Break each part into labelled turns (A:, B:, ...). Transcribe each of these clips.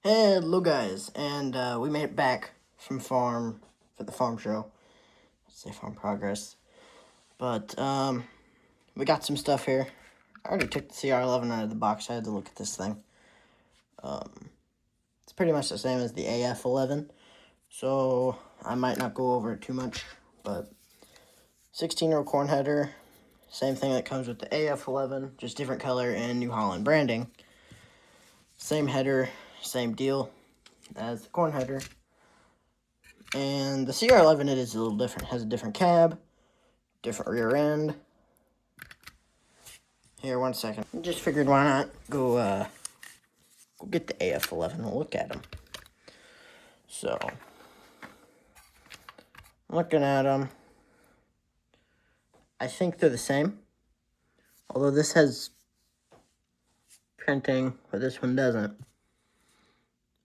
A: Hello guys, and we made it back from farm for the farm show. Let's say farm progress. But we got some stuff here. I already took the CR11 out of the box. I had to look at this thing. It's pretty much the same as the AF11, so I might not go over it too much. But 16-row corn header, same thing that comes with the AF11, just different color and New Holland branding. Same header, same deal as the corn header. And the CR11, it is a little different. It has a different cab, different rear end. Here, one second. I just figured why not go get the AF11 and look at them. So, looking at them, I think they're the same. Although this has printing, but this one doesn't.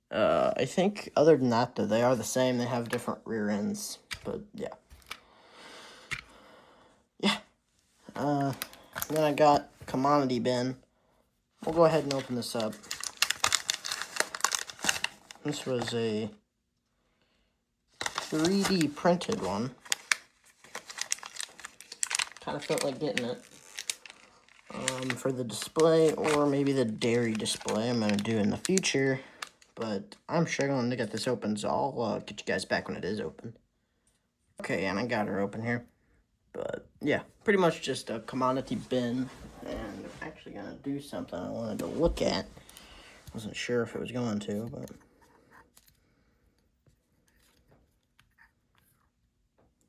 A: I think other than that, though, they are the same. They have different rear ends, but yeah. Then I got commodity bin. We'll go ahead and open this up. This was a 3D printed one. Kind of felt like getting it for the display, or maybe the dairy display I'm going to do in the future. But I'm struggling to get this open, so I'll get you guys back when it is open. Okay, and I got her open here. But yeah, pretty much just a commodity bin. And I'm actually going to do something I wanted to look at. Wasn't sure if it was going to, but...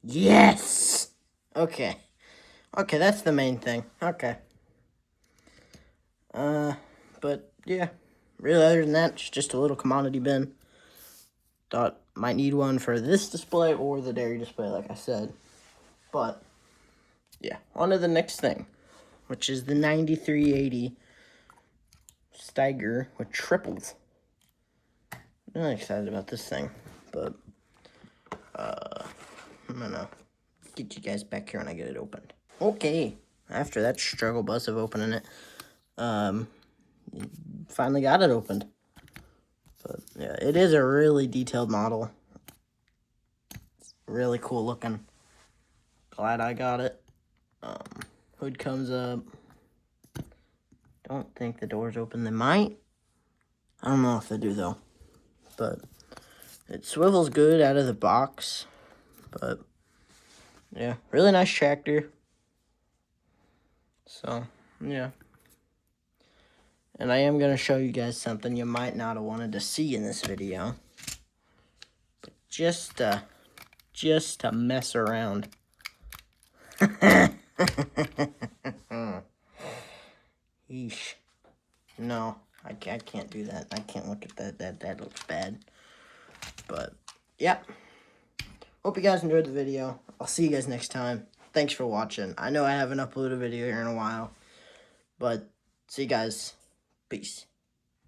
A: Yes! Okay. Okay, that's the main thing. Okay. But yeah, really other than that, it's just a little commodity bin. Thought might need one for this display or the dairy display, like I said. But yeah, on to the next thing, which is the 9380 Steiger with triples. I'm really excited about this thing, but I'm gonna get you guys back here when I get it opened. Okay, after that struggle bus of opening it, finally got it opened. But yeah, it is a really detailed model. It's really cool looking. Glad I got it. Hood comes up. Don't think the doors open. They might. I don't know if they do though. But it swivels good out of the box. But yeah, really nice tractor. So yeah. And I am going to show you guys something you might not have wanted to see in this video. But just to mess around. Yeesh. No, I can't do that. I can't look at that. That looks bad. But, yeah. Hope you guys enjoyed the video. I'll see you guys next time. Thanks for watching. I know I haven't uploaded a video here in a while. But, see you guys. Peace.